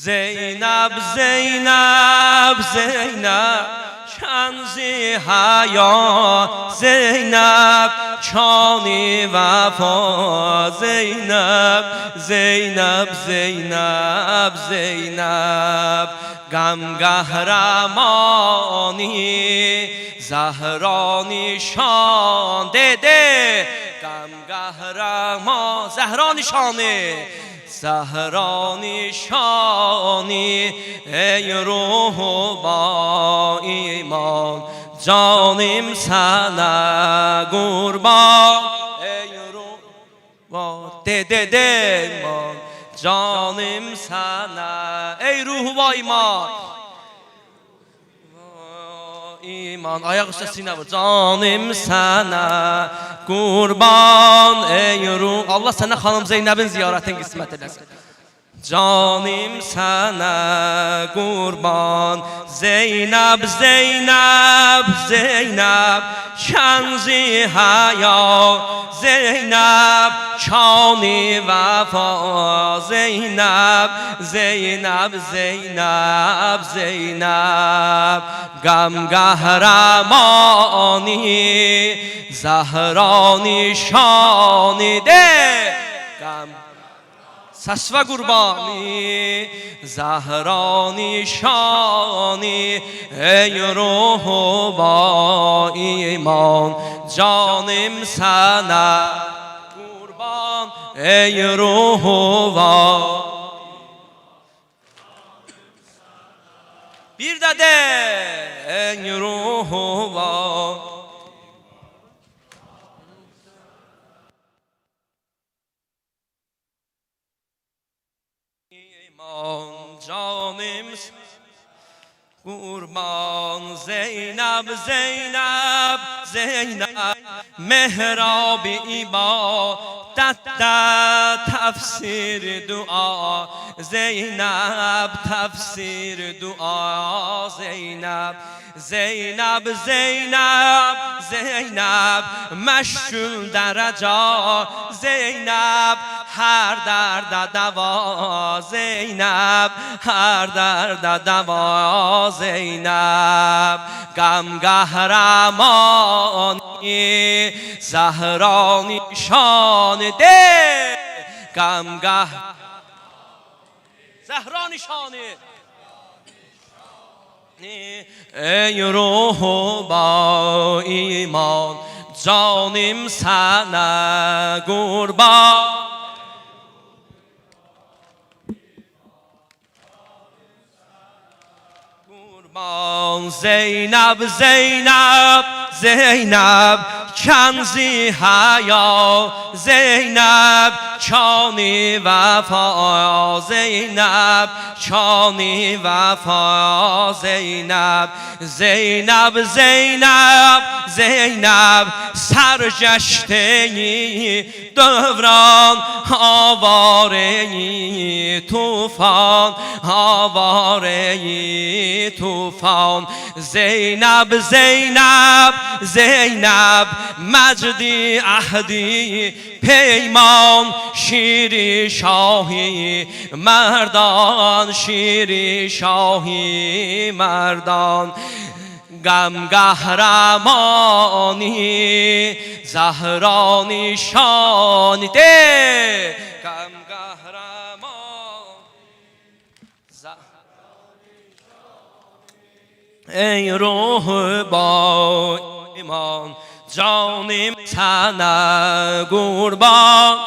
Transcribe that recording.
زینب زینب زینب کنزی حیا زینب چانی وفا زینب زینب زینب زینب غم قهرمانی زهرانی شان ده غم قهرمان زهرانی شانه زهرانی شانی ای روح با ایمان جانیم سنه قربان ای روح با ده ایمان جانیم سنه ای روح با ایمان ایمان ayak üstü sine vur canım sana kurban ey ruh Allah sana hanım Zeynep'in ziyaretin kısmet edersin canım sana kurban Zeynep Zeynep Zeynep şanzi haya Zeynep şani vefa Zeynep Zeynep Zeynep Zeynep gam kahramani zahrani şani de gam sasva kurbani zahrani şani ey ruhu ba iman canım sana kurban ey ruhu ba bir de ey ruhu ba canım kurban Zeynep Zeynep Zeynep mehrab-ı ibadette tefsir dua Zeynep tefsir dua Zeynep Zeynep Zeynep Zeynep meşgul derece Zeynep her derde deva Zeynep her derde deva Zeynep gam kahramani zahrani şanı de gam zahrani şanı ey ruhu ba iman canım sana kurban Zeynep Zeynep Zeynep کنزی حیا زینب چانی وفا زینب چانی وفا زینب زینب زینب زینب سرگشته دوران آواره طوفان آواره طوفان زینب زینب زینب مجدی عهدی پیمان شیری شاهی مردان شیری شاهی مردان غم قهرمانی زهرانی شانی ده غم قهرمان ای روح با ایمان جانم sana قربان